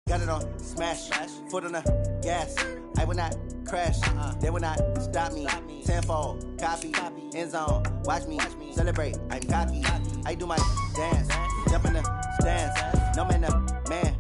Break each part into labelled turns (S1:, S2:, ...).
S1: Got it on smash, foot on the gas. I will not crash, they will not stop me. Tenfold, copy, end zone, watch me celebrate. I'm cocky, I do my dance, jump in the stands, no man, the man.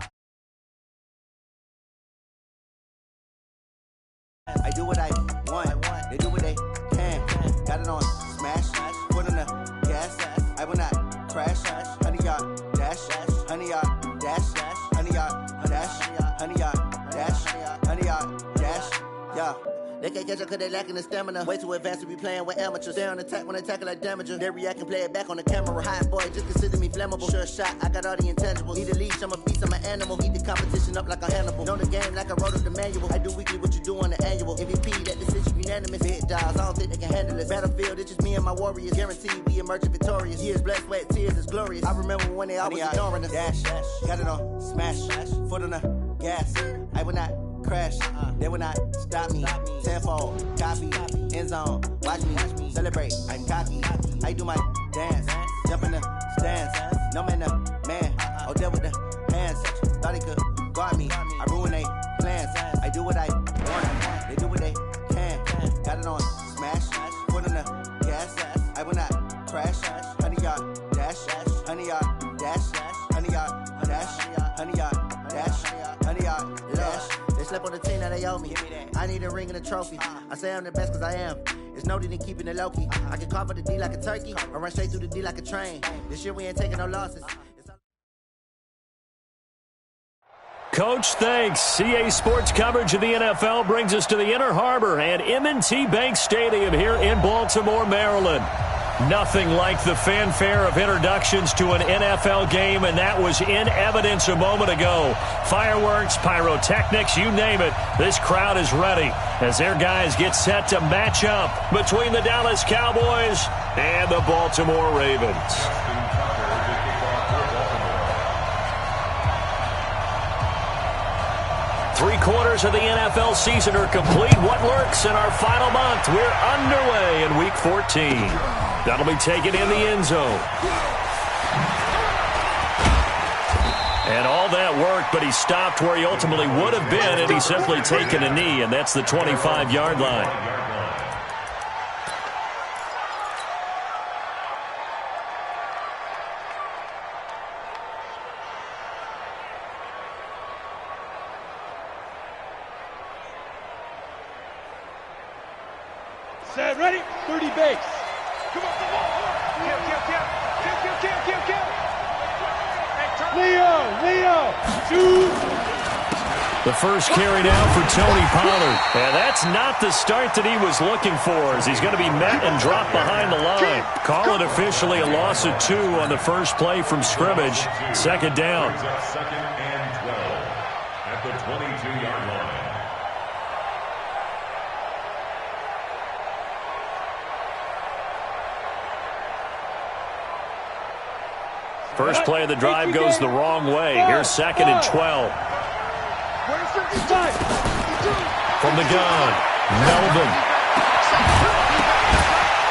S1: I do what I want, they do what they can. Got it on smash, foot on the gas. I will not crash, 100-yard dash, 100-yard dash, 100-yard dash, 100-yard dash, 100-yard dash, yeah. They can't catch up cause they lacking the stamina. Way too advanced to be playing with amateurs. Stay on attack when they tackle like damager. They react and play it back on the camera. Hot boy, just consider me flammable. Sure shot, I got all the intangibles. Need a leash, I'm a beast, I'm an animal. Heat the competition up like a Hannibal. Know the game like I wrote up the manual. I do weekly what you do on the annual. MVP, that decision unanimous. Big dogs, I don't think they can handle this. Battlefield, it's just me and my warriors. Guaranteed we emerge victorious. Years, blood, sweat, tears, it's glorious. I remember when they always ignoring us. Dash, got it on smash, foot on the gas. I will not crash, they will not stop me. Tenfold, copy, end zone, watch me celebrate. I'm cocky, I do my dance, jump in the stands, no man, the man. Oh, there with the hands, thought he could guard me. I ruin they plans. I do what I want, they do what they can. Got it on smash, foot on the gas. I will not crash, 100-yard dash, 100-yard dash, 100-yard dash, 100-yard dash, 100-yard dash. They slept on the team, now they owe me. I need a ring and a trophy. I say I'm the best cause I am. It's no need in keeping it low-key. I can carve up the D like a turkey, or run straight through the D like a train. This year we ain't taking no losses.
S2: Coach, thanks. CA Sports coverage of the NFL brings us to the Inner Harbor and M&T Bank Stadium here in Baltimore, Maryland. Nothing like the fanfare of introductions to an NFL game, and that was in evidence a moment ago. Fireworks, pyrotechnics, you name it. This crowd is ready as their guys get set to match up between the Dallas Cowboys and the Baltimore Ravens. Three-quarters of the NFL season are complete. What lurks in our final month? We're underway in Week 14. That'll be taken in the end zone. And all that work, but he stopped where he ultimately would have been had he simply taken a knee, and that's the 25-yard line.
S3: Set, ready, 30 base. Come on, come on. Kill. Leo, shoot.
S2: The first carry down for Tony Pollard. And that's not the start that he was looking for, as he's going to be met and dropped behind the line. Call it officially a loss of 2 on the first play from scrimmage. Second down.
S4: Second and 12 at the 22-yard line.
S2: First play of the drive goes the wrong way. Here's second and 12. From the gun, Melvin.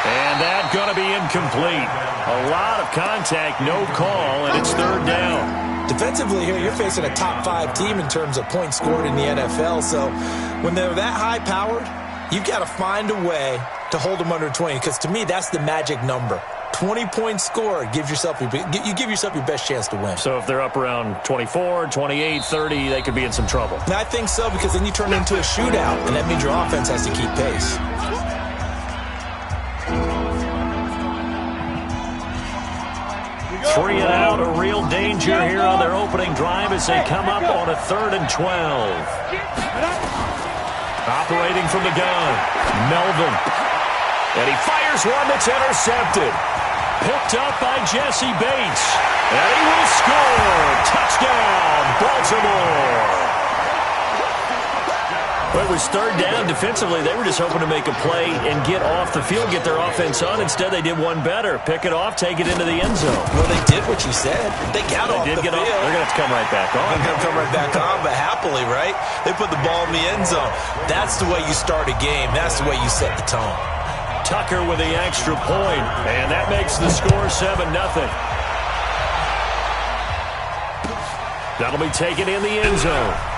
S2: And that's going to be incomplete. A lot of contact, no call, and it's third down.
S5: Defensively here, you're facing a top 5 team in terms of points scored in the NFL. So when they're that high-powered, you've got to find a way to hold them under 20, because to me, that's the magic number. 20 points scored, you give yourself your best chance to win.
S2: So if they're up around 24, 28, 30, they could be in some trouble.
S5: And I think so, because then you turn it into a shootout, and that means your offense has to keep pace.
S2: Free and out, a real danger here on their opening drive as they come up on a 3rd and 12. Operating from the gun, Melvin. And he fires one that's intercepted. Picked up by Jesse Bates. And he will score. Touchdown, Baltimore. But it was third down. Defensively, they were just hoping to make a play and get off the field, get their offense on. Instead, they did one better. Pick it off, take it into the end zone.
S5: Well, they did what you said. They got off the field.
S2: They're going to have to come right back on.
S5: They're going to come right back on, but happily, right? They put the ball in the end zone. That's the way you start a game. That's the way you set the tone.
S2: Tucker with the extra point, and that makes the score 7-0. That'll be taken in the end zone.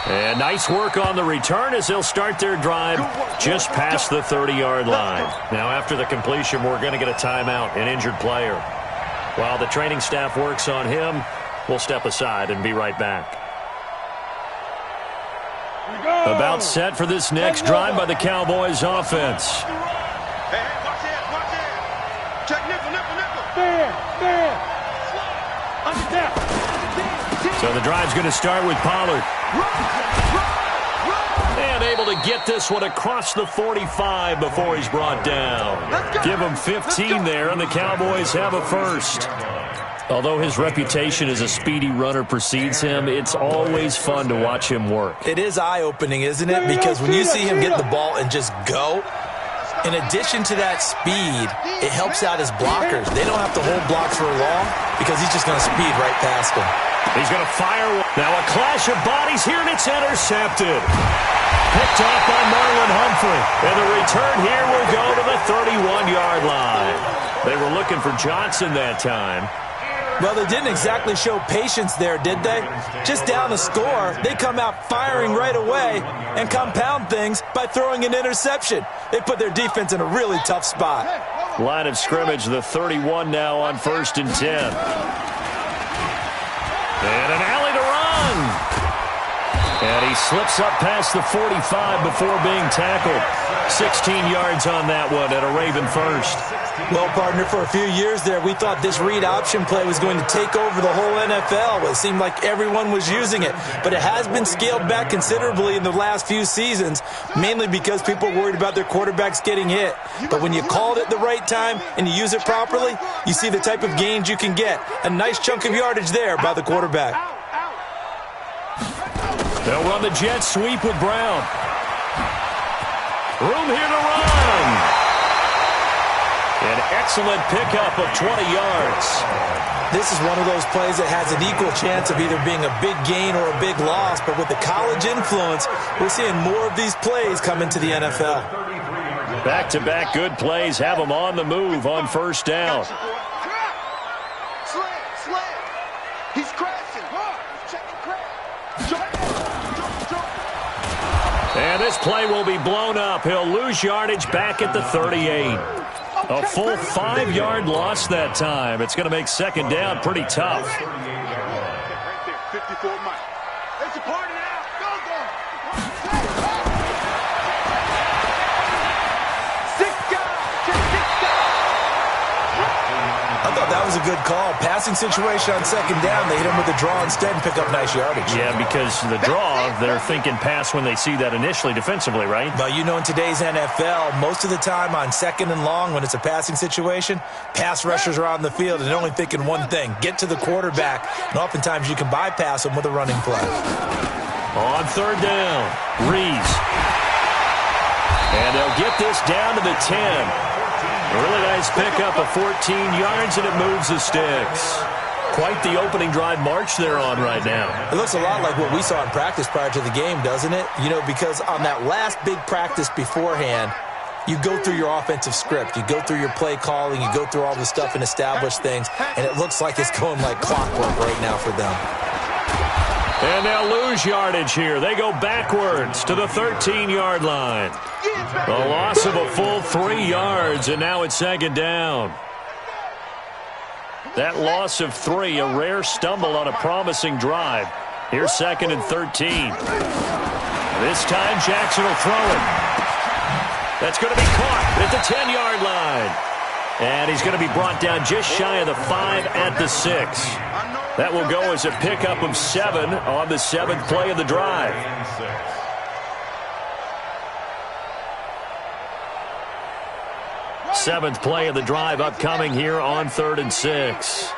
S2: And nice work on the return as they'll start their drive just past the 30-yard line. Now, after the completion, we're going to get a timeout, an injured player. While the training staff works on him, we'll step aside and be right back. About set for this next drive by the Cowboys offense.
S3: Hey, watch it. Check nickel. Stand.
S2: So the drive's going to start with Pollard. And able to get this one across the 45 before he's brought down. Give him 15 there, and the Cowboys have a first. Although his reputation as a speedy runner precedes him, it's always fun to watch him work.
S5: It is eye-opening, isn't it? Because when you see him get the ball and just go, in addition to that speed, it helps out his blockers. They don't have to hold blocks for long because he's just going to speed right past them.
S2: He's going to fire. Now a clash of bodies here, and it's intercepted. Picked off by Marlon Humphrey. And the return here will go to the 31-yard line. They were looking for Johnson that time.
S5: Well, they didn't exactly show patience there, did they? Just down the score, they come out firing right away and compound things by throwing an interception. They put their defense in a really tough spot.
S2: Line of scrimmage, the 31 now on 1st and 10. And an alley to run. And he slips up past the 45 before being tackled. 16 yards on that one at a Raven first.
S5: Well, partner, for a few years there, we thought this read option play was going to take over the whole NFL. It seemed like everyone was using it. But it has been scaled back considerably in the last few seasons, mainly because people are worried about their quarterbacks getting hit. But when you called it the right time and you use it properly, you see the type of gains you can get. A nice chunk of yardage there by the quarterback.
S2: They'll run the jet sweep with Brown. Room here to run. An excellent pickup of 20 yards.
S5: This is one of those plays that has an equal chance of either being a big gain or a big loss, but with the college influence, we're seeing more of these plays come into the NFL.
S2: Back-to-back good plays have them on the move on 1st down.
S3: He's crashing.
S2: And this play will be blown up. He'll lose yardage back at the 38. A full 5-yard loss that time. It's going to make 2nd down pretty tough.
S3: Right there, 54 Mike. It's a party now. Go. 6 guys.
S5: I thought that was a good call. Passing situation on 2nd down. They hit him with a draw instead and pick up nice yardage.
S2: Yeah, because the draw, they're thinking pass when they see that initially defensively, right?
S5: Well, you know, in today's NFL, most of the time on 2nd and long, when it's a passing situation, pass rushers are on the field and they're only thinking one thing, get to the quarterback. And oftentimes you can bypass them with a running play.
S2: On 3rd down, Reeves. And they'll get this down to the 10. A really nice pickup of 14 yards, and it moves the sticks. Quite the opening drive march they're on right now.
S5: It looks a lot like what we saw in practice prior to the game, doesn't it? You know, because on that last big practice beforehand, you go through your offensive script. You go through your play calling. You go through all the stuff and establish things, and it looks like it's going like clockwork right now for them.
S2: And they'll lose yardage here. They go backwards to the 13-yard line. A loss of a full 3 yards, and now it's 2nd down. That loss of 3, a rare stumble on a promising drive. Here's 2nd and 13. This time Jackson will throw it. That's going to be caught at the 10-yard line. And he's going to be brought down just shy of the 5 at the 6. That will go as a pickup of 7 on the 7th play of the drive. Seventh play of the drive upcoming here on 3rd and 6.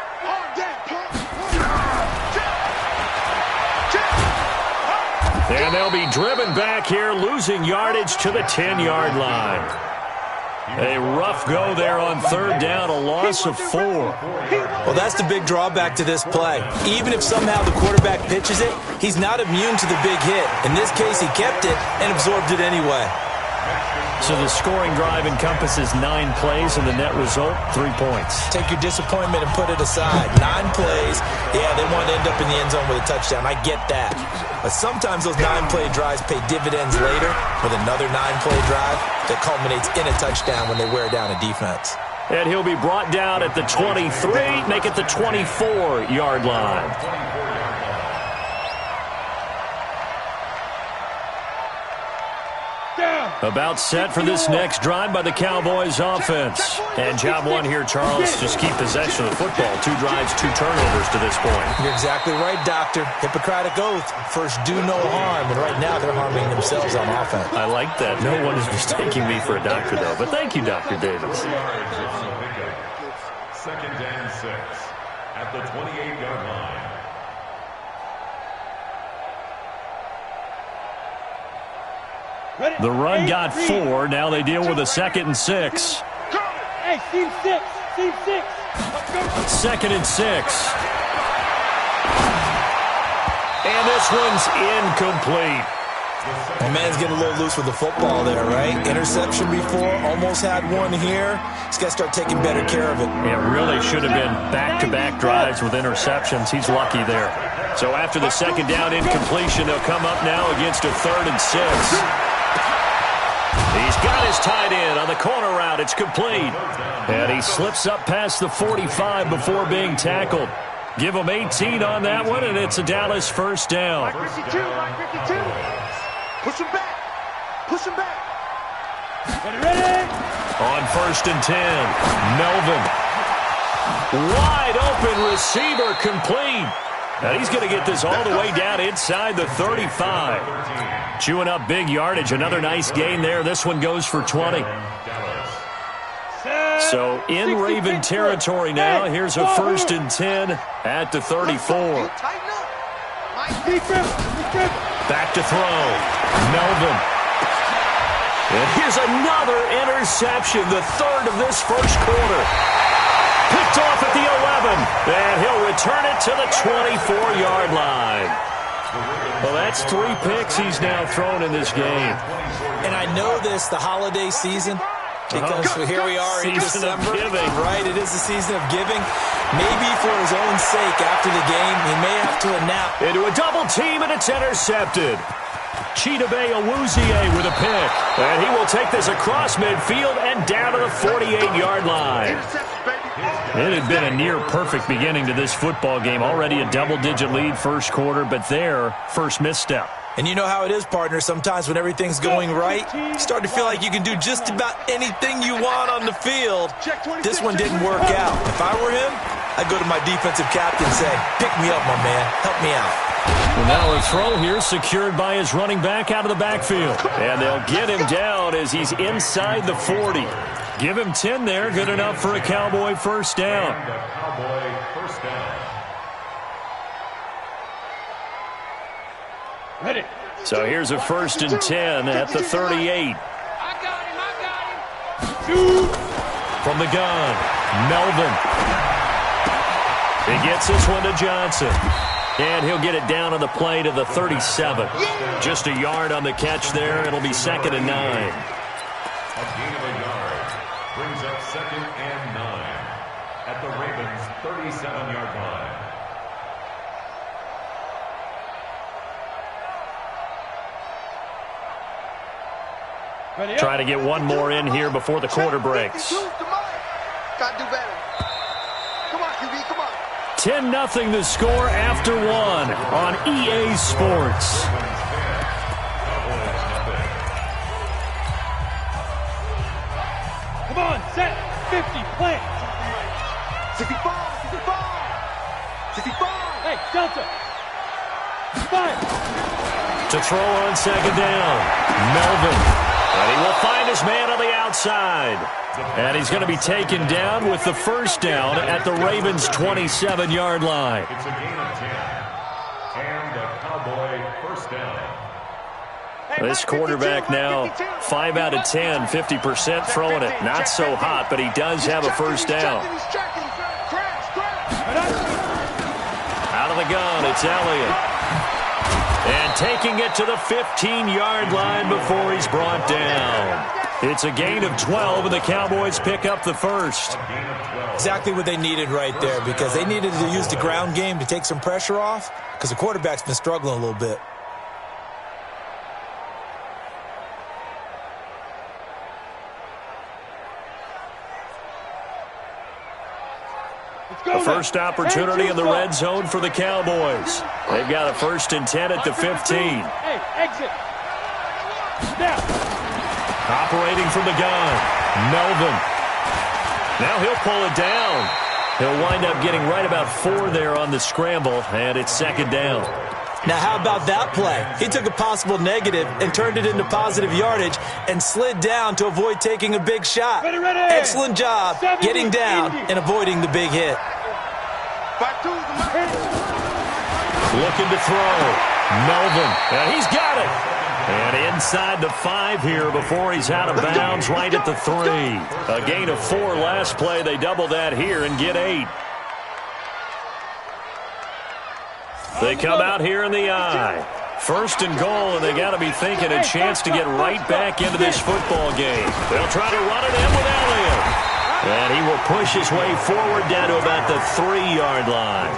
S2: And they'll be driven back here, losing yardage to the 10-yard line. A rough go there on third down, a loss of 4.
S5: Well, that's the big drawback to this play. Even if somehow the quarterback pitches it, he's not immune to the big hit. In this case, he kept it and absorbed it anyway.
S2: So the scoring drive encompasses 9 plays, and the net result, 3 points.
S5: Take your disappointment and put it aside. 9 plays. Yeah, they want to end up in the end zone with a touchdown. I get that. But sometimes those 9-play drives pay dividends later with another 9-play drive that culminates in a touchdown when they wear down a defense.
S2: And he'll be brought down at the 23, make it the 24-yard line. About set for this next drive by the Cowboys offense. And job one here, Charles, just keep possession of the football. 2 drives, 2 turnovers to this point.
S5: You're exactly right, Doctor. Hippocratic oath. First, do no harm. And right now, they're harming themselves on offense.
S2: I like that. No one is mistaking me for a doctor, though. But thank you, Dr. Davis.
S4: Second and 6 at the 28-yard line.
S2: The run got 4. Now they deal with a 2nd and 6.
S6: Hey, team 6. Team 6.
S2: 2nd and 6. And this one's incomplete.
S5: My man's getting a little loose with the football there, right? Interception before, almost had one here. He's got to start taking better care of it.
S2: It really should have been back-to-back drives with interceptions. He's lucky there. So after the 2nd down incompletion, they'll come up now against a 3rd and 6. He's got his tight end on the corner route. It's complete. And he slips up past the 45 before being tackled. Give him 18 on that one, and it's a Dallas first down.
S3: 52, 52. Push him back. Push him back.
S6: Ready?
S2: On 1st and 10, Melvin. Wide open receiver, complete. And he's going to get this all the way down inside the 35. Chewing up big yardage. Another nice gain there. This one goes for 20. So in Raven territory now. Here's a 1st and 10 at the 34. Back to throw. Melvin. And here's another interception, the 3rd of this first quarter. Picked off at the 11, and he'll return it to the 24-yard line. Well, that's 3 picks he's now thrown in this game.
S5: And I know this, the holiday season, because here we are in December.
S2: Giving.
S5: Right, it is the season of giving. Maybe for his own sake after the game, he may have to announce.
S2: Into a double team, and it's intercepted. Chidobe Awuzie with a pick. And he will take this across midfield and down to the 48-yard line. It had been a near-perfect beginning to this football game. Already a double-digit lead first quarter, but their first misstep.
S5: And you know how it is, partner. Sometimes when everything's going right, you start to feel like you can do just about anything you want on the field. This one didn't work out. If I were him, I'd go to my defensive captain and say, pick me up, my man. Help me out.
S2: Well, now a throw here secured by his running back out of the backfield. And they'll get him down as he's inside the 40. Give him 10 there. Good enough for a Cowboy first down.
S6: Ready.
S2: So here's a 1st and 10 at the 38.
S6: I got him.
S2: From the gun, Melvin. He gets this one to Johnson. And he'll get it down on the play to the 37. Just a yard on the catch there. It'll be 2nd and 9.
S4: A gain of a yard brings up 2nd and 9 at the Ravens' 37-yard line.
S2: Try to get one more in here before the quarter breaks.
S3: Gotta do better. Come on, QB, come on.
S2: 10-0 the score after 1 on EA Sports.
S6: Come on, set. 50, plant.
S3: 65, 65. 65.
S6: Hey, Delta. 5.
S2: To throw on 2nd down, Melvin. And he will find his man on the outside. And he's going to be taken down with the first down at the Ravens' 27-yard line.
S4: It's a gain of 10. And a Cowboy first down.
S2: This quarterback now 5 out of 10, 50% throwing it. Not so hot, but he does have a first down. Out of the gun, it's Elliott. And taking it to the 15-yard line before he's brought down. It's a gain of 12, and the Cowboys pick up the first.
S5: Exactly what they needed right there, because they needed to use the ground game to take some pressure off, because the quarterback's been struggling a little bit.
S2: The first opportunity in the red zone for the Cowboys. They've got a 1st and 10 at the 15.
S6: Hey, exit. Snap.
S2: Operating from the gun, Melvin. Now he'll pull it down. He'll wind up getting right about 4 there on the scramble, and it's 2nd down.
S5: Now, how about that play? He took a possible negative and turned it into positive yardage and slid down to avoid taking a big shot.
S6: Ready.
S5: Excellent job getting down and avoiding the big hit.
S2: Looking to throw. Melvin, and he's got it. And inside the 5 here before he's out of bounds, right at the 3. A gain of 4 last play. They double that here and get 8. They come out here in the eye. 1st and goal, and they got to be thinking a chance to get right back into this football game. They'll try to run it in with Elliott. And he will push his way forward down to about the 3-yard line.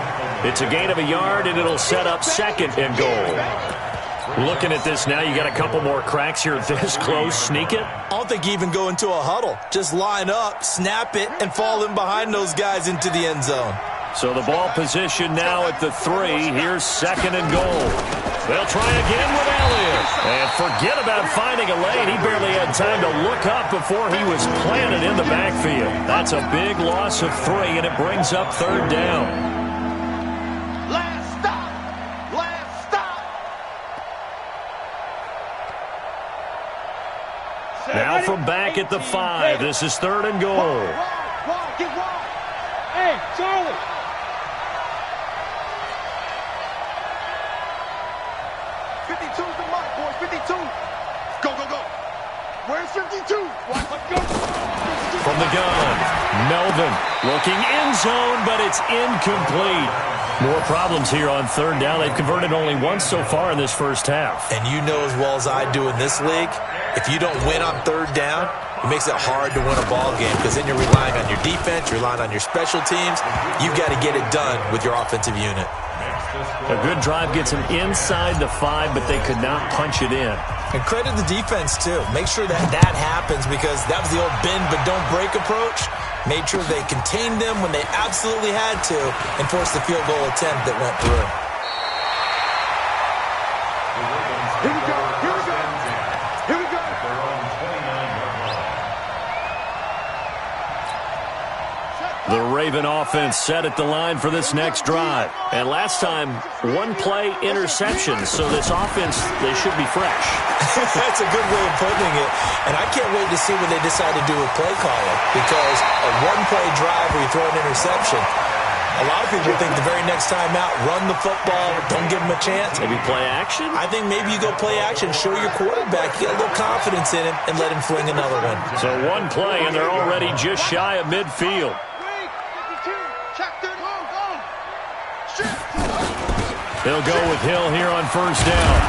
S2: It's a gain of a yard, and it'll set up 2nd and goal. Looking at this now, you got a couple more cracks here this close. Sneak it?
S5: I don't think you even go into a huddle. Just line up, snap it, and fall in behind those guys into the end zone.
S2: So the ball position now at the 3. Here's 2nd and goal. They'll try again with Elliott. And forget about finding a lane. He barely had time to look up before he was planted in the backfield. That's a big loss of 3, and it brings up 3rd down. Now from back at the 5, this is 3rd and goal.
S6: Get wide. Hey, Charlie.
S3: Where's 52?
S2: From the gun, Melvin looking end zone, but it's incomplete. More problems here on 3rd down. They've converted only once so far in this first half.
S5: And you know as well as I do in this league, if you don't win on 3rd down, it makes it hard to win a ball game, because then you're relying on your defense, you're relying on your special teams. You've got to get it done with your offensive unit.
S2: A good drive gets them inside the 5, but they could not punch it in.
S5: And credit the defense, too. Make sure that happens, because that was the old bend but don't break approach. Made sure they contained them when they absolutely had to and forced the field goal attempt that went through.
S3: Here we go. Here we go.
S2: The Raven offense set at the line for this next drive. And last time, 1-play interception. So this offense, they should be fresh.
S5: That's a good way of putting it. And I can't wait to see what they decide to do with play calling, because a 1-play drive where you throw an interception, a lot of people think the very next time out, run the football, don't give them a chance.
S2: Maybe play action?
S5: I think maybe you go play action, show your quarterback, get a little confidence in him, and let him fling another one.
S2: So 1 play, and they're already just shy of midfield. They'll go with Hill here on 1st down.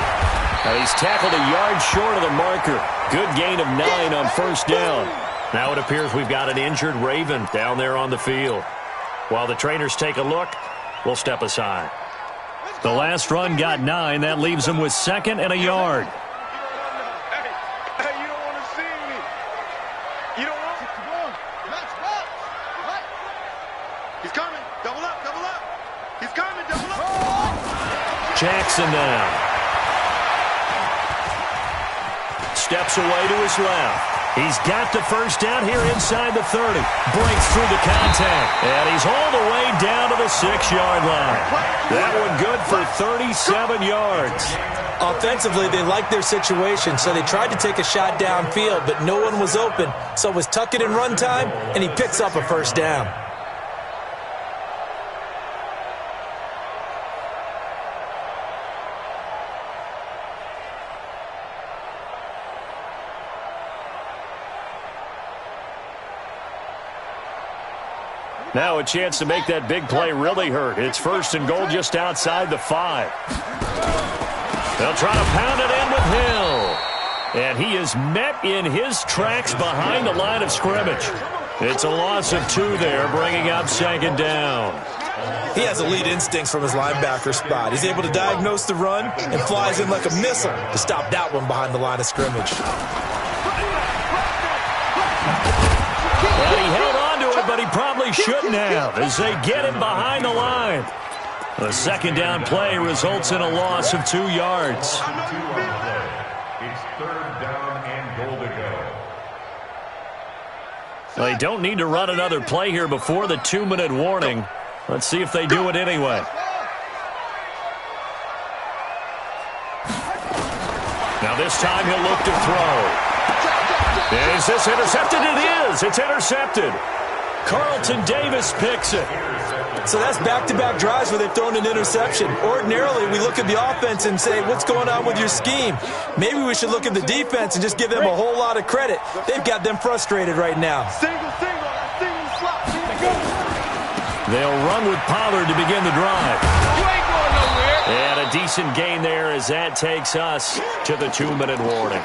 S2: Now he's tackled a yard short of the marker. Good gain of 9 on 1st down. Now it appears we've got an injured Raven down there on the field. While the trainers take a look, we'll step aside. The last run got 9. That leaves him with 2nd and a yard.
S3: Hey, you don't want to see me. You don't want to. He's coming. Double up. He's coming. Double up.
S2: Jackson now. Steps away to his left. He's got the 1st down here inside the 30. Breaks through the contact. And he's all the way down to the 6-yard line. That one good for 37 yards.
S5: Offensively, they liked their situation, so they tried to take a shot downfield, but no one was open. So it was tuck it in run time, and he picks up a 1st down.
S2: Now a chance to make that big play really hurt. It's 1st and goal just outside the 5. They'll try to pound it in with Hill. And he is met in his tracks behind the line of scrimmage. It's a loss of 2 there, bringing up 2nd down.
S5: He has elite instincts from his linebacker spot. He's able to diagnose the run and flies in like a missile to stop that one behind the line of scrimmage.
S2: And he held on to it, but he probably shouldn't have as they get him behind the line. The 2nd down play results in a loss of 2 yards.
S4: It's 3rd down and goal to go.
S2: They don't need to run another play here before the 2-minute warning. Let's see if they do it anyway. Now this time he'll look to throw. Is this intercepted? It is. It's intercepted. Carlton Davis picks it.
S5: So that's back-to-back drives where they've thrown an interception. Ordinarily, we look at the offense and say, what's going on with your scheme? Maybe we should look at the defense and just give them a whole lot of credit. They've got them frustrated right now.
S6: Single slot.
S2: They'll run with Pollard to begin the drive.
S6: You ain't going nowhere.
S2: And a decent gain there as that takes us to the 2-minute warning.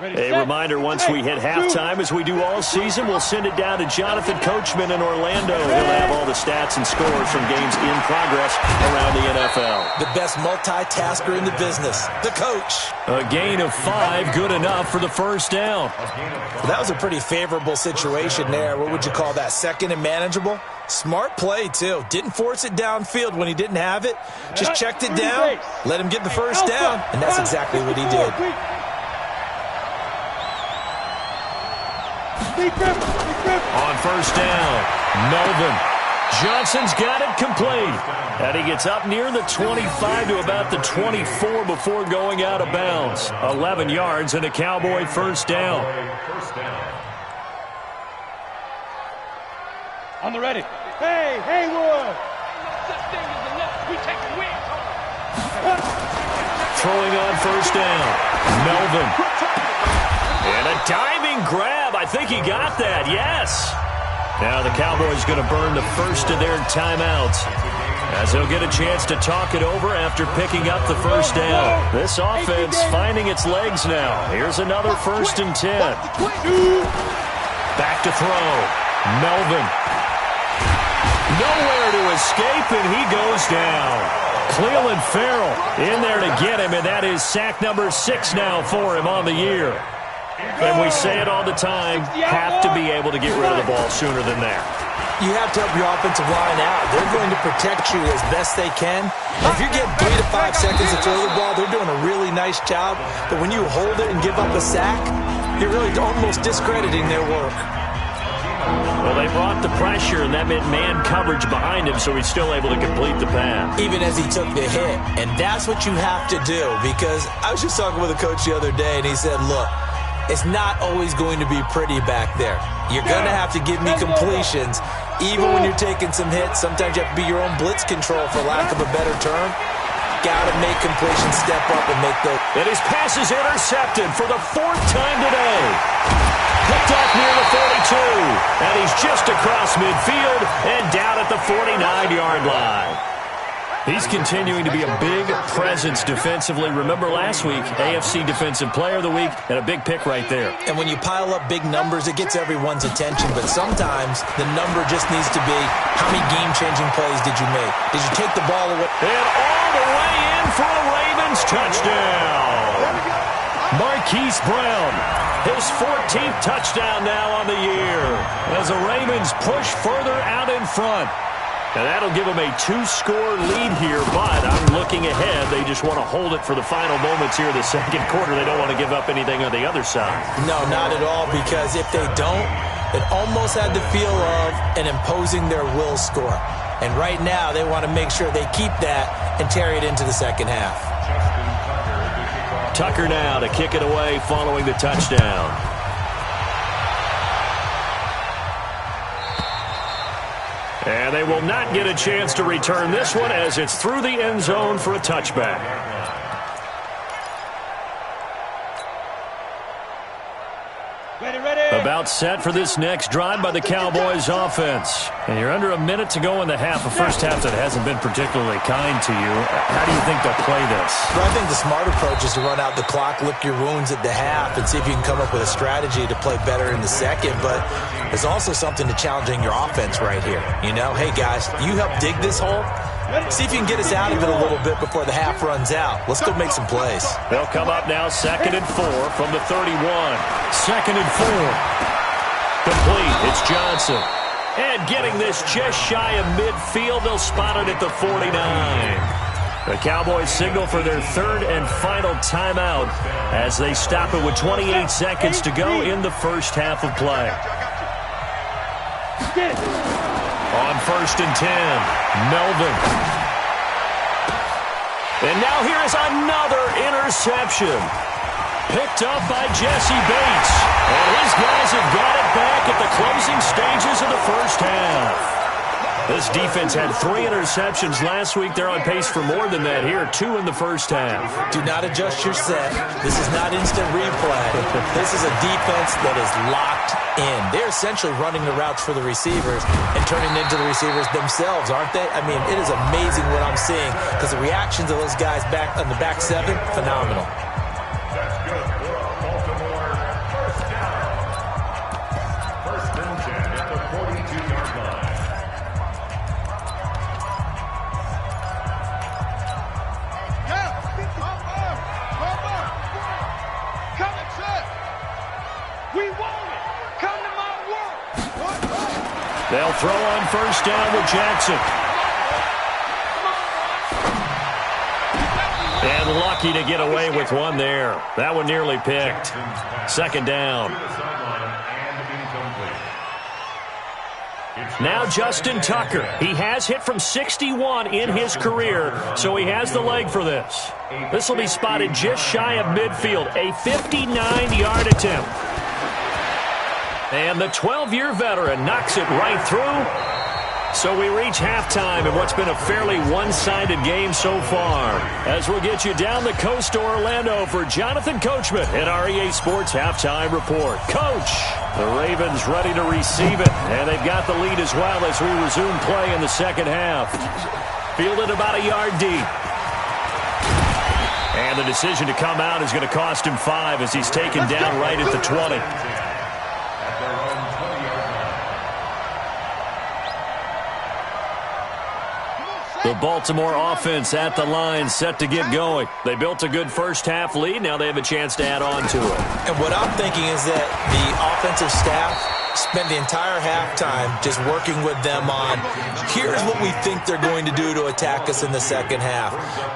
S2: A reminder, once we hit halftime, as we do all season, we'll send it down to Jonathan Coachman in Orlando. He'll have all the stats and scores from games in progress around the NFL.
S5: The best multitasker in the business, the coach.
S2: A gain of 5, good enough for the 1st down.
S5: Well, that was a pretty favorable situation there. What would you call that, 2nd and manageable? Smart play, too. Didn't force it downfield when he didn't have it. Just checked it down, let him get the 1st down, and that's exactly what he did.
S2: On 1st down, Melvin. Johnson's got it complete. And he gets up near the 25 to about the 24 before going out of bounds. 11 yards and a Cowboy 1st down.
S6: On the ready. Hey, Haywood. Such thing as enough. We take the win.
S2: Throwing on 1st down, Melvin. And a diving grab. I think he got that, yes. Now the Cowboys going to burn the 1st of their timeouts as they'll get a chance to talk it over after picking up the 1st down. This offense finding its legs now. Here's another 1st and 10. Back to throw. Melvin. Nowhere to escape, and he goes down. Cleveland Farrell in there to get him, and that is sack number 6 now for him on the year. And we say it all the time, have to be able to get rid of the ball sooner than that.
S5: You have to help your offensive line out. They're going to protect you as best they can. And if you're getting 3 to 5 seconds to throw the ball, they're doing a really nice job. But when you hold it and give up a sack, you're really almost discrediting their work.
S2: Well, they brought the pressure, and that meant man coverage behind him, so he's still able to complete the pass.
S5: Even as he took the hit. And that's what you have to do, because I was just talking with a coach the other day, and he said, look, it's not always going to be pretty back there. You're going to have to give me completions. Even when you're taking some hits, sometimes you have to be your own blitz control, for lack of a better term. Got to make completions step up and make those.
S2: And his pass is intercepted for the 4th time today. Picked up near the 42. And he's just across midfield and down at the 49-yard line. He's continuing to be a big presence defensively. Remember last week, AFC Defensive Player of the Week, and a big pick right there.
S5: And when you pile up big numbers, it gets everyone's attention. But sometimes the number just needs to be, how many game-changing plays did you make? Did you take the ball away?
S2: And all the way in for a Ravens touchdown. Marquise Brown, his 14th touchdown now on the year, as the Ravens push further out in front. And that'll give them a 2-score lead here, but I'm looking ahead. They just want to hold it for the final moments here in the 2nd quarter. They don't want to give up anything on the other side.
S5: No, not at all, because if they don't, it almost had the feel of an imposing their will score. And right now, they want to make sure they keep that and carry it into the 2nd half.
S2: Tucker now to kick it away following the touchdown. And And they will not get a chance to return this one as it's through the end zone for a touchback. About set for this next drive by the Cowboys offense. And you're under a minute to go in the half, a first half that hasn't been particularly kind to you. How do you think they'll play this?
S5: Well, I think the smart approach is to run out the clock, lick your wounds at the half, and see if you can come up with a strategy to play better in the second. But there's also something to challenging your offense right here. You know, hey, guys, you help dig this hole. See if you can get us out of it a little bit before the half runs out. Let's go make some plays.
S2: They'll come up now 2nd and 4 from the 31. 2nd and 4. Complete. It's Johnson. And getting this just shy of midfield. They'll spot it at the 49. The Cowboys signal for their 3rd and final timeout as they stop it with 28 seconds to go in the first half of play. On 1st and 10, Melvin. And now here is another interception. Picked up by Jesse Bates. And his guys have got it back at the closing stages of the first half. This defense had 3 interceptions last week. They're on pace for more than that here, 2 in the first half.
S5: Do not adjust your set. This is not instant replay. This is a defense that is locked in. They're essentially running the routes for the receivers and turning into the receivers themselves, aren't they? I mean, it is amazing what I'm seeing because the reactions of those guys back on the back 7, phenomenal.
S4: That's good for a Baltimore first down. 1st and 10 at the 42-yard line.
S6: We want it. Come to my world.
S2: They'll throw on 1st down with Jackson. And lucky to get away with one there. That one nearly picked. 2nd down. Now Justin Tucker. He has hit from 61 in his career, so he has the leg for this. This will be spotted just shy of midfield. A 59-yard attempt. And the 12-year veteran knocks it right through. So we reach halftime in what's been a fairly one-sided game so far. As we'll get you down the coast to Orlando for Jonathan Coachman at our EA Sports Halftime Report. Coach, the Ravens ready to receive it, and they've got the lead as well as we resume play in the second half. Fielded about a yard deep. And the decision to come out is going to cost him 5 as he's taken down right at the 20. The Baltimore offense at the line, set to get going. They built a good first half lead. Now they have a chance to add on to it.
S5: And what I'm thinking is that the offensive staff spent the entire halftime just working with them on, here's what we think they're going to do to attack us in the second half.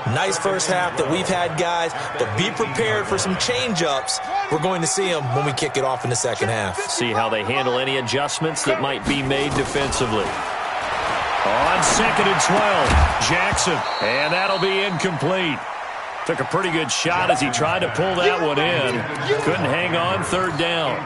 S5: Nice first half that we've had, guys, but be prepared for some change-ups. We're going to see them when we kick it off in the second half.
S2: See how they handle any adjustments that might be made defensively. On 2nd and 12, Jackson, and that'll be incomplete. Took a pretty good shot as he tried to pull that one in. Couldn't hang on, 3rd down.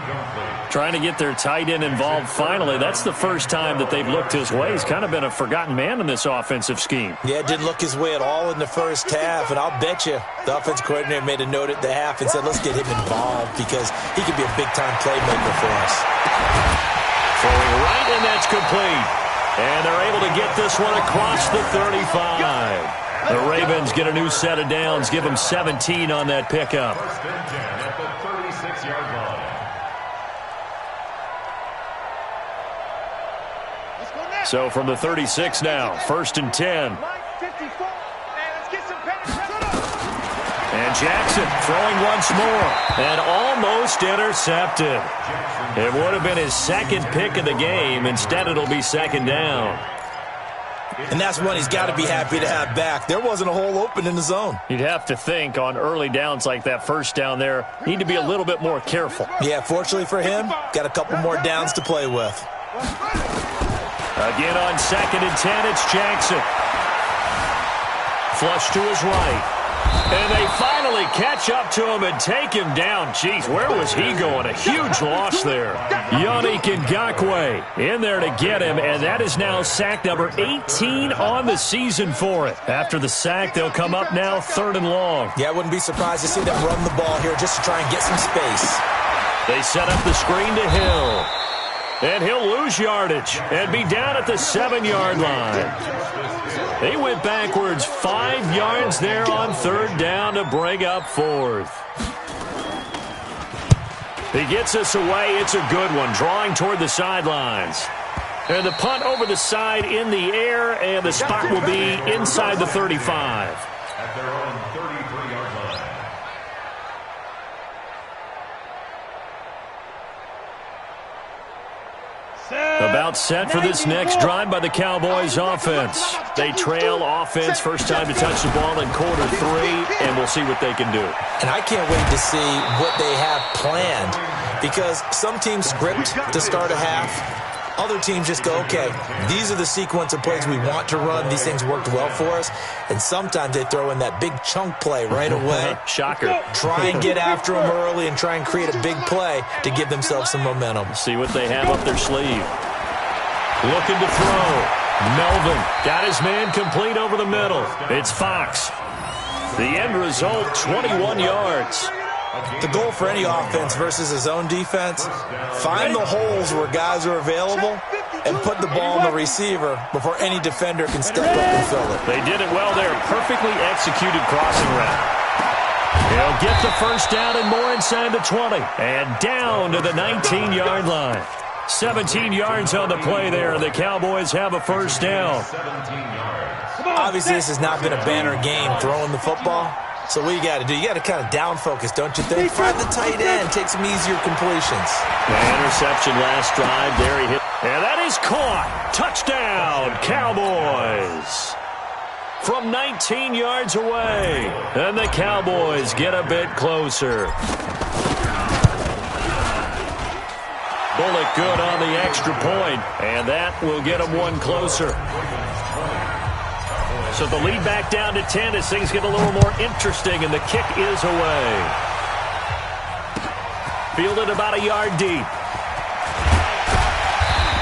S2: Trying to get their tight end involved finally. That's the first time that they've looked his way. He's kind of been a forgotten man in this offensive scheme.
S5: Yeah, it didn't look his way at all in the first half, and I'll bet you the offensive coordinator made a note at the half and said, let's get him involved because he could be a big-time playmaker for us.
S2: Throwing right, and that's complete. And they're able to get this one across the 35. The Ravens get a new set of downs, give them 17 on that pickup.
S4: 1st and 10 at the 36-yard line.
S2: So from the 36 now, 1st and 10. And Jackson throwing once more. And almost intercepted. It would have been his 2nd pick of the game. Instead, it'll be 2nd down.
S5: And that's one he's got to be happy to have back. There wasn't a hole open in the zone.
S2: You'd have to think on early downs like that, 1st down there, need to be a little bit more careful.
S5: Yeah, fortunately for him, got a couple more downs to play with.
S2: Again on 2nd and 10, it's Jackson. Flush to his right. And they finally catch up to him and take him down. Jeez, where was he going? A huge loss there. Yannick Ngakoue in there to get him, and that is now sack number 18 on the season for it. After the sack, they'll come up now 3rd and long.
S5: Yeah, I wouldn't be surprised to see them run the ball here just to try and get some space.
S2: They set up the screen to Hill. And he'll lose yardage and be down at the 7-yard line. They went backwards 5 yards there on 3rd down to bring up 4th. He gets us away. It's a good one, drawing toward the sidelines. And the punt over the side in the air, and the spot will be inside the 35.
S4: At their own 33-yard line.
S2: About set for this next drive by the Cowboys offense. They trail offense, first time to touch the ball in quarter 3, and we'll see what they can do.
S5: And I can't wait to see what they have planned, because some teams script to start a half. Other teams just go, okay, these are the sequence of plays we want to run. These things worked well for us. And sometimes they throw in that big chunk play right away.
S2: Shocker.
S5: Try and get after them early and try and create a big play to give themselves some momentum.
S2: See what they have up their sleeve. Looking to throw. Melvin got his man complete over the middle. It's Fox. The end result, 21 yards.
S5: The goal for any offense versus his own defense, find the holes where guys are available and put the ball in the receiver before any defender can step up and fill it.
S2: They did it well there. Perfectly executed crossing route. He'll get the first down and more inside the 20. And down to the 19-yard line. 17 yards on the play there. The Cowboys have a first down.
S5: Obviously, this has not been a banner game throwing the football. So what you got to do, you got to kind of down focus, don't you think? Find the tight end, take some easier completions.
S2: Interception last drive. There he hit. And that is caught. Touchdown, Cowboys. From 19 yards away. And the Cowboys get a bit closer. Bullock good on the extra point. And that will get them one closer. So the lead back down to 10 as things get a little more interesting, and the kick is away. Fielded about a yard deep.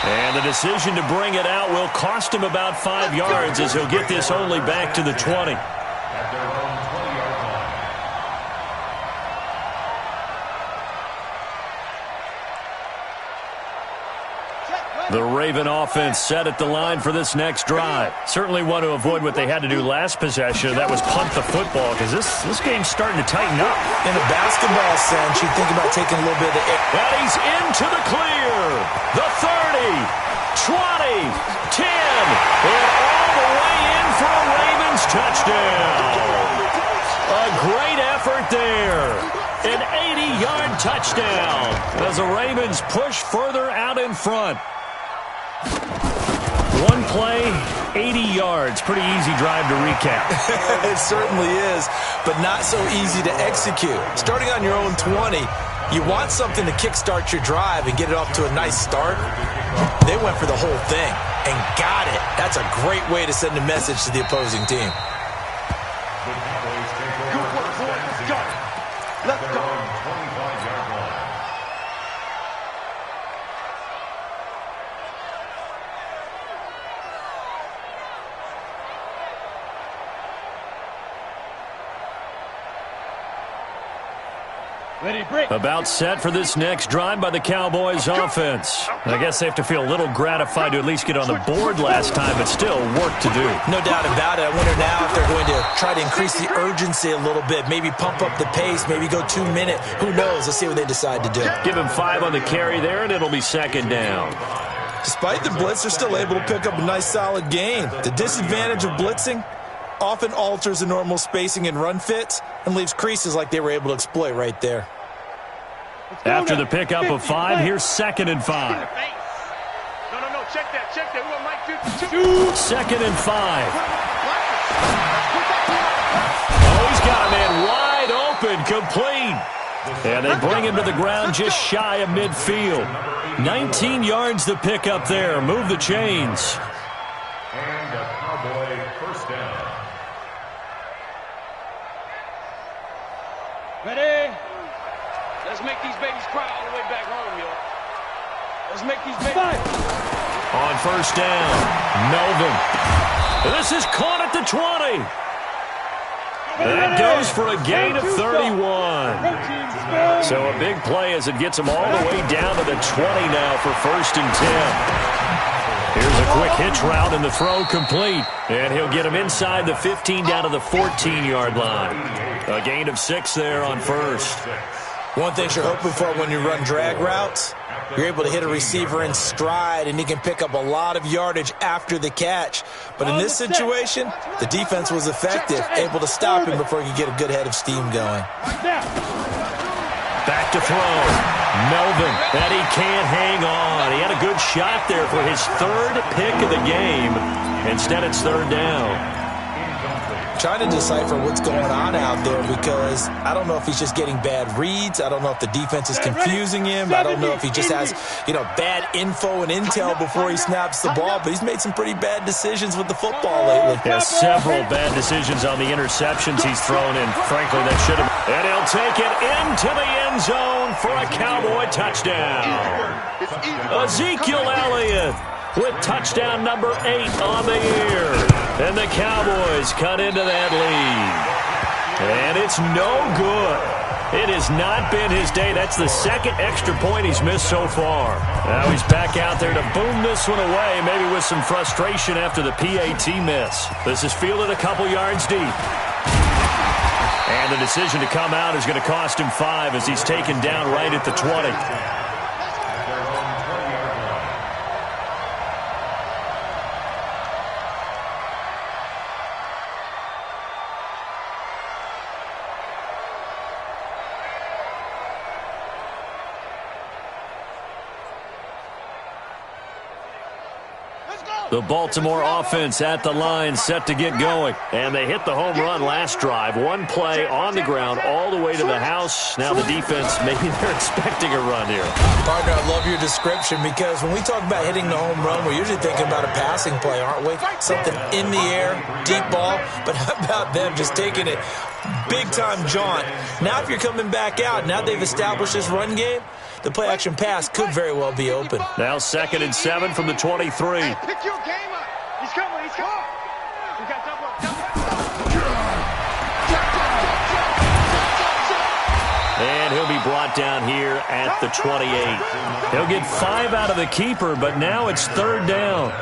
S2: And the decision to bring it out will cost him about 5 yards as he'll get this only back to the 20.
S4: At their own 20-yard line.
S2: The Raven offense set at the line for this next drive. Certainly want to avoid what they had to do last possession. That was punt the football, because this game's starting to tighten up.
S5: In a basketball sense, you think about taking a little bit of the air.
S2: And he's into the clear. The 30, 20, 10, and all the way in for a Ravens touchdown. A great effort there. An 80-yard touchdown as the Ravens push further out in front. One play, 80 yards. Pretty easy drive to recap.
S5: It certainly is, but not so easy to execute. Starting on your own 20, you want something to kickstart your drive and get it off to a nice start. They went for the whole thing and got it. That's a great way to send a message to the opposing team.
S3: Let's go.
S6: Ready, break.
S2: About set for this next drive by the Cowboys offense. I guess they have to feel a little gratified to at least get on the board last time, but still work to do.
S5: No doubt about it. I wonder now if they're going to try to increase the urgency a little bit, maybe pump up the pace, maybe go 2 minute. Who knows? Let's see what they decide to do.
S2: Give him 5 on the carry there, and it'll be second down.
S5: Despite the blitz, they're still able to pick up a nice solid gain. The disadvantage of blitzing often alters the normal spacing and run fits and leaves creases like they were able to exploit right there.
S2: After the pickup of 5, here's 2nd and 5.
S3: No, check that. We want Mike 52.
S2: 2nd and 5. Oh, he's got a man wide open, complete. And they bring him to the ground just shy of midfield. 19 yards the pickup there. Move the chains.
S4: And a Cowboy first down.
S6: Let's make these big.
S2: On first down, Melvin. This is caught at the 20. That goes for a gain of 31. So a big play as it gets him all the way down to the 20 now for first and 10. Here's a quick hitch route and the throw complete. And he'll get him inside the 15 down to the 14-yard line. A gain of 6 there on first.
S5: One thing you're hoping for when you run drag routes, you're able to hit a receiver in stride, and he can pick up a lot of yardage after the catch. But in this situation, the defense was effective, able to stop him before he could get a good head of steam going.
S2: Back to throw. Melvin, and he can't hang on. He had a good shot there for his third pick of the game. Instead, it's third down.
S5: Trying to decipher what's going on out there because I don't know if he's just getting bad reads. I don't know if the defense is confusing him. I don't know if he just has, bad info and intel before he snaps the ball. But he's made some pretty bad decisions with the football lately.
S2: Yeah, several bad decisions on the interceptions he's thrown in. Frankly, that should have. And he'll take it into the end zone for a Cowboy touchdown. Ezekiel Elliott with touchdown number 8 on the year. And the Cowboys cut into that lead. And it's no good. It has not been his day. That's the second extra point he's missed so far. Now he's back out there to boom this one away, maybe with some frustration after the PAT miss. This is fielded a couple yards deep. And the decision to come out is going to cost him 5 as he's taken down right at the 20. The Baltimore offense at the line, set to get going. And they hit the home run last drive. One play on the ground all the way to the house. Now the defense, maybe they're expecting a run here.
S5: Partner, I love your description because when we talk about hitting the home run, we're usually thinking about a passing play, aren't we? Something in the air, deep ball. But how about them just taking it big-time jaunt? Now if you're coming back out, now they've established this run game, the play-action pass could very well be open.
S2: Now 2nd and 7 from the 23.
S6: Hey, pick your game up. He's coming. He's coming. We got double.
S2: And he'll be brought down here at the 28. He'll get 5 out of the keeper, but now it's third down.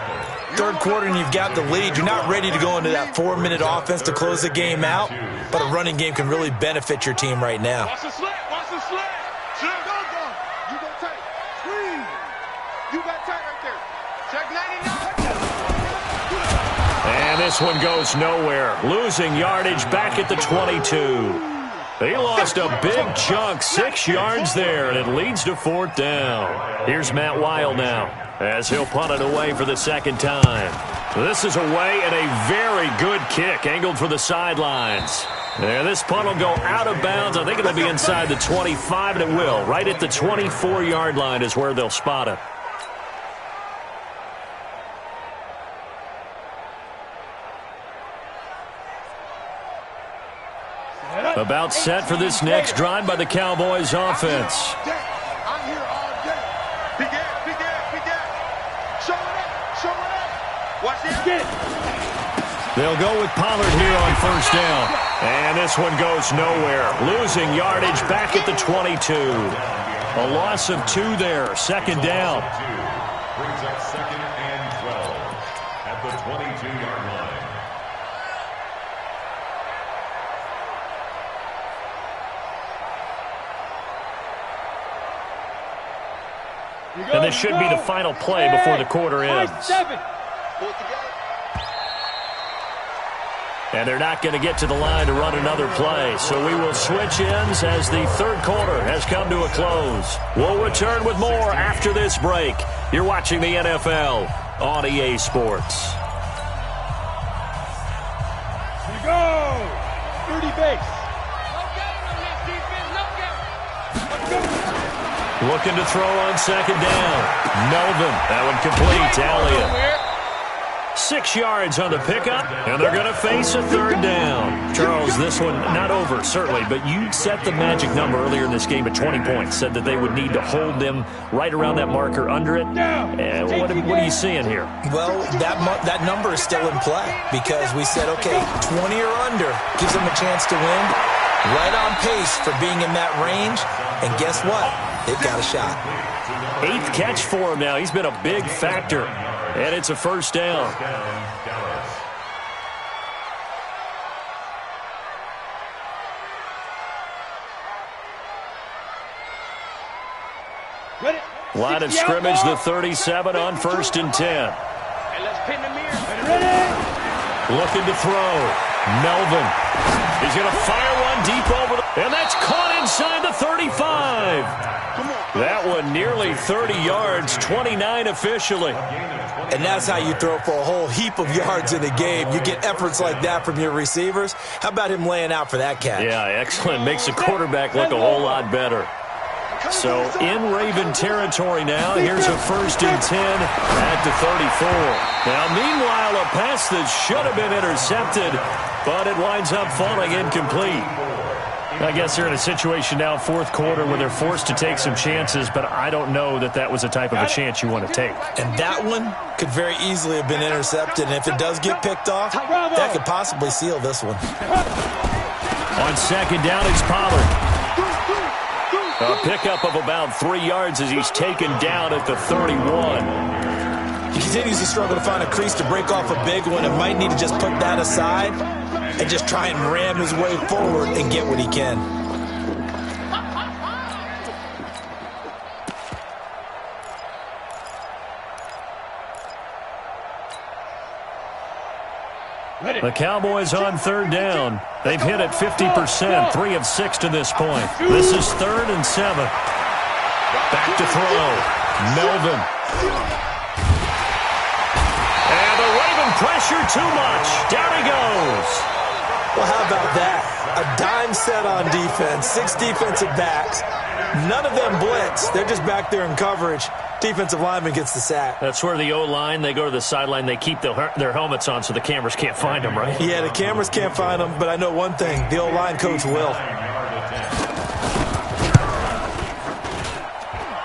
S5: Third quarter and you've got the lead. You're not ready to go into that 4-minute offense to close the game out, but a running game can really benefit your team right now.
S6: Watch the slit. Watch the slit. You go tight. Screen. You got tight right there. Check 99.
S2: And this one goes nowhere. Losing yardage back at the 22. He lost a big chunk, 6 yards there, and it leads to 4th down. Here's Matt Weil now as he'll punt it away for the second time. This is away and a very good kick angled for the sidelines. And this punt will go out of bounds. I think it'll be inside the 25, and it will. Right at the 24-yard line is where they'll spot it. About set for this next drive by the Cowboys offense.
S6: I'm here all day. Big ass, big ass, big ass. Show it up, show it up. Watch this.
S2: They'll go with Pollard here on first down. And this one goes nowhere. Losing yardage back at the 22. A loss of 2 there. Second down.
S4: Brings up 2nd and 12 at the 22-yard line.
S2: And this should be the final play before the quarter ends. And they're not going to get to the line to run another play. So we will switch ends as the third quarter has come to a close. We'll return with more after this break. You're watching the NFL on EA Sports.
S6: Here we go. 30 base.
S2: Looking to throw on second down. Melvin. That one complete. Elliott. 6 yards on the pickup, and they're going to face a third down. Charles, this one not over, certainly, but you set the magic number earlier in this game at 20 points, said that they would need to hold them right around that marker under it. What are you seeing here?
S5: Well, that number is still in play because we said, okay, 20 or under gives them a chance to win. Right on pace for being in that range, and guess what? They've got a shot.
S2: 8th catch for him now. He's been a big factor. And it's a first down. Line of scrimmage, the 37 on 1st and 10. Looking to throw. Melvin. He's going to fire one deep over the... And that's caught inside the 35. That one nearly 30 yards, 29 officially.
S5: And that's how you throw for a whole heap of yards in a game. You get efforts like that from your receivers. How about him laying out for that catch?
S2: Yeah, excellent. Makes the quarterback look a whole lot better. So in Raven territory now. Here's a 1st and 10 at the 34. Now, meanwhile, a pass that should have been intercepted, but it winds up falling incomplete. I guess they're in a situation now, 4th quarter, where they're forced to take some chances, but I don't know that that was the type of a chance you want to take.
S5: And that one could very easily have been intercepted, and if it does get picked off, that could possibly seal this one.
S2: On 2nd down, it's Pollard. A pickup of about 3 yards as he's taken down at the 31.
S5: He continues to struggle to find a crease to break off a big one and might need to just put that aside and just try and ram his way forward and get what he can.
S2: The Cowboys on 3rd down. They've hit it 50%, 3 of 6 to this point. This is 3rd and 7. Back to throw. Melvin. And the Raven pressure too much. Down he goes.
S5: Well, how about that? A dime set on defense, 6 defensive backs. None of them blitz. They're just back there in coverage. Defensive lineman gets the sack.
S2: That's where the O-line, they go to the sideline, they keep their helmets on so the cameras can't find them, right?
S5: Yeah, the cameras can't find them, but I know one thing. The O-line coach will.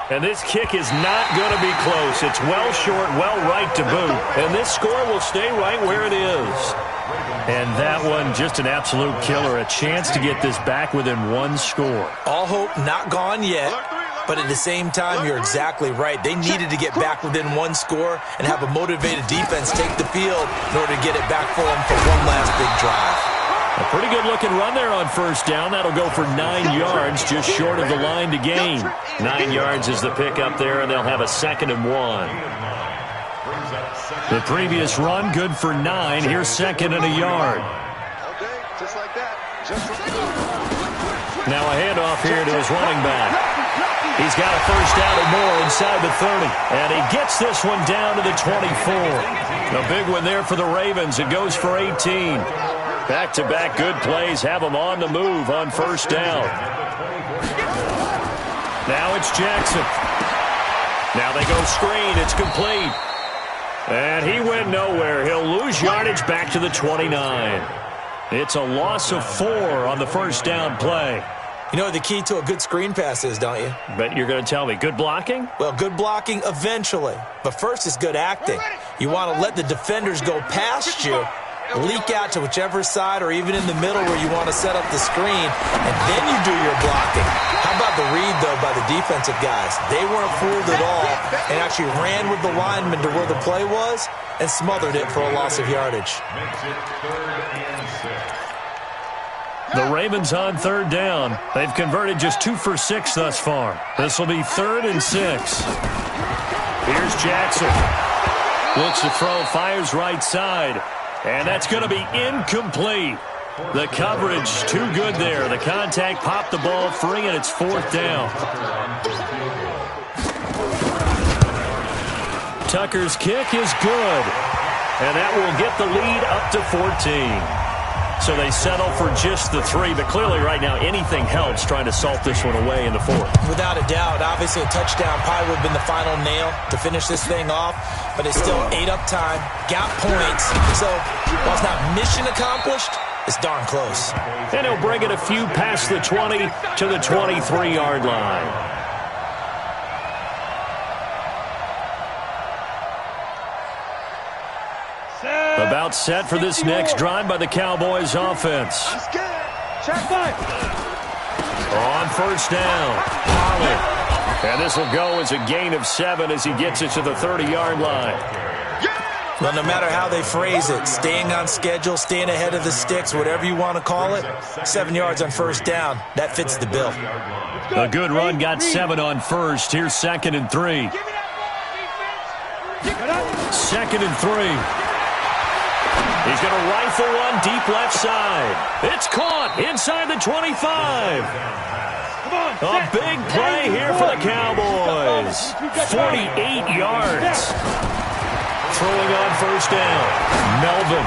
S2: And this kick is not going to be close. It's well short, well right to boot. And this score will stay right where it is. And that one, just an absolute killer. A chance to get this back within 1 score.
S5: All hope not gone yet. But at the same time, you're exactly right. They needed to get back within 1 score and have a motivated defense take the field in order to get it back for them for one last big drive.
S2: A pretty good-looking run there on 1st down. That'll go for 9 yards, just short of the line to gain. 9 yards is the pickup there, and they'll have a 2nd and 1. The previous run, good for 9. Here's 2nd and a yard. Now a handoff here to his running back. He's got a 1st down or more inside the 30. And he gets this one down to the 24. A big one there for the Ravens. It goes for 18. Back-to-back good plays have them on the move on 1st down. Now it's Jackson. Now they go screen. It's complete. And he went nowhere. He'll lose yardage back to the 29. It's a loss of 4 on the 1st down play.
S5: You know what the key to a good screen pass is, don't you?
S2: Bet you're going to tell me. Good blocking?
S5: Well, good blocking eventually. But first is good acting. You want to let the defenders go past you, leak out to whichever side or even in the middle where you want to set up the screen, and then you do your blocking. How about the read, though, by the defensive guys? They weren't fooled at all and actually ran with the lineman to where the play was and smothered it for a loss of yardage.
S2: The Ravens on 3rd down. They've converted just 2 for 6 thus far. This will be 3rd and 6. Here's Jackson. Looks to throw, fires right side. And that's going to be incomplete. The coverage too good there. The contact popped the ball free, and it's 4th down. Tucker's kick is good. And that will get the lead up to 14. So they settle for just the 3, but clearly right now anything helps trying to salt this one away in the 4th.
S5: Without a doubt, obviously a touchdown probably would have been the final nail to finish this thing off, but they still ate up time, got points. So while it's not mission accomplished, it's darn close.
S2: And he'll bring it a few past the 20 to the 23-yard line. About set for this next drive by the Cowboys offense. On first down, Holland. And this will go as a gain of 7 as he gets it to the 30-yard line.
S5: Well, no matter how they phrase it, staying on schedule, staying ahead of the sticks, whatever you want to call it, 7 yards on first down, that fits the bill.
S2: A good run got 7 on first. Here's 2nd and 3. 2nd and 3. He's going to rifle one deep left side. It's caught inside the 25. A big play here for the Cowboys. 48 yards. Throwing on first down. Melvin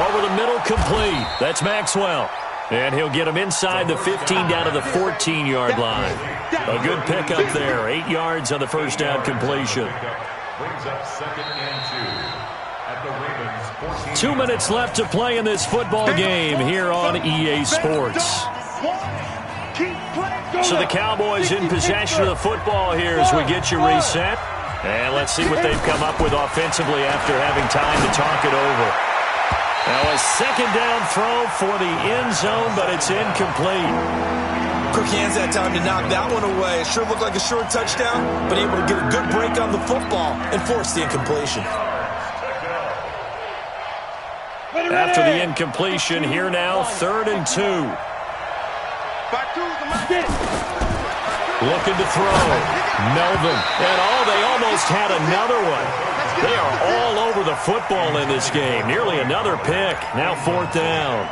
S2: over the middle, complete. That's Maxwell. And he'll get him inside the 15 down to the 14-yard line. A good pickup there. 8 yards on the first down completion.
S4: Brings up 2nd and 2.
S2: 2 minutes left to play in this football game here on EA Sports. So the Cowboys in possession of the football here as we get you reset. And let's see what they've come up with offensively after having time to talk it over. Now a 2nd down throw for the end zone, but it's incomplete.
S5: Quick hands that time to knock that one away. It sure looked like a short touchdown, but able to get a good break on the football and force the incompletion.
S2: After the incompletion, here now, 3rd and 2. Looking to throw. Melvin. And they almost had another one. They are all over the football in this game. Nearly another pick. Now 4th down.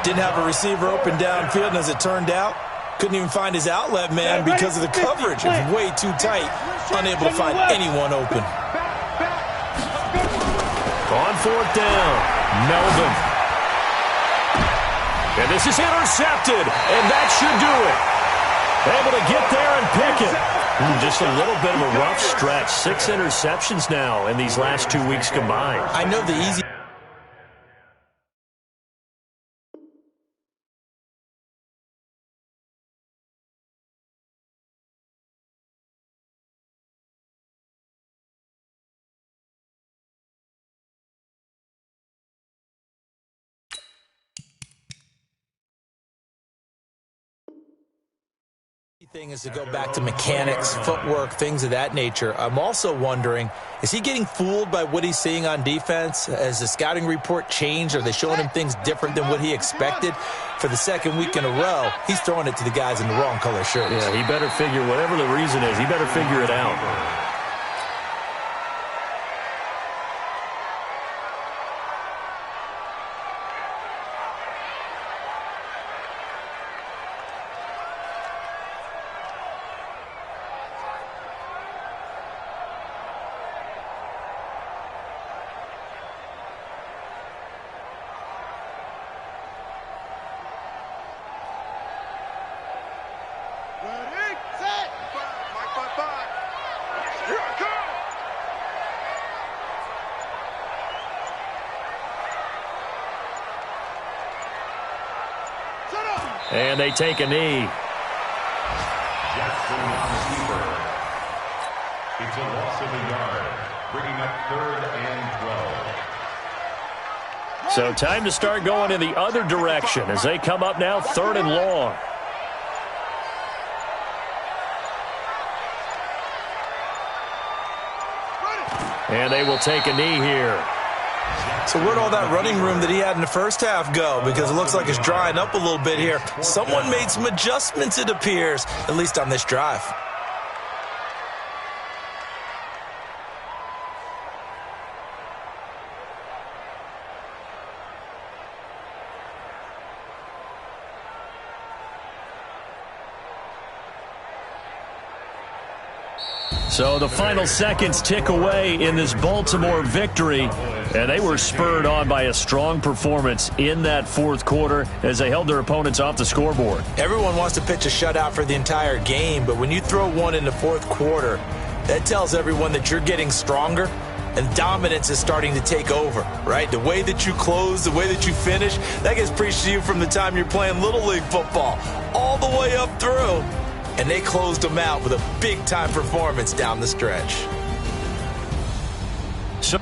S5: Didn't have a receiver open downfield, and as it turned out, couldn't even find his outlet man because of the coverage. It was way too tight. Unable to find anyone open.
S2: On 4th down, Melvin. And this is intercepted, and that should do it. Able to get there and pick it. Just a little bit of a rough stretch. 6 interceptions now in these last 2 weeks combined.
S5: I know the easy... thing is to go back to mechanics, footwork, things of that nature. I'm also wondering, is he getting fooled by what he's seeing on defense? Has the scouting report changed? Are they showing him things different than what he expected? For the 2nd week in a row, he's throwing it to the guys in the wrong color shirts.
S2: Yeah, he better figure, whatever the reason is, he better figure it out. And they take a knee.
S4: Jackson on the keeper. It's a loss of a yard, bringing up 3rd and 12.
S2: So time to start going in the other direction as they come up now 3rd and long. And they will take a knee here.
S5: So where'd all that running room that he had in the first half go? Because it looks like it's drying up a little bit here. Someone made some adjustments, it appears, at least on this drive.
S2: So the final seconds tick away in this Baltimore victory, and they were spurred on by a strong performance in that fourth quarter as they held their opponents off the scoreboard.
S5: Everyone wants to pitch a shutout for the entire game, but when you throw one in the fourth quarter, that tells everyone that you're getting stronger and dominance is starting to take over, right? The way that you close, the way that you finish, that gets preached to you from the time you're playing Little League football all the way up through. And they closed them out with a big-time performance down the stretch.
S2: So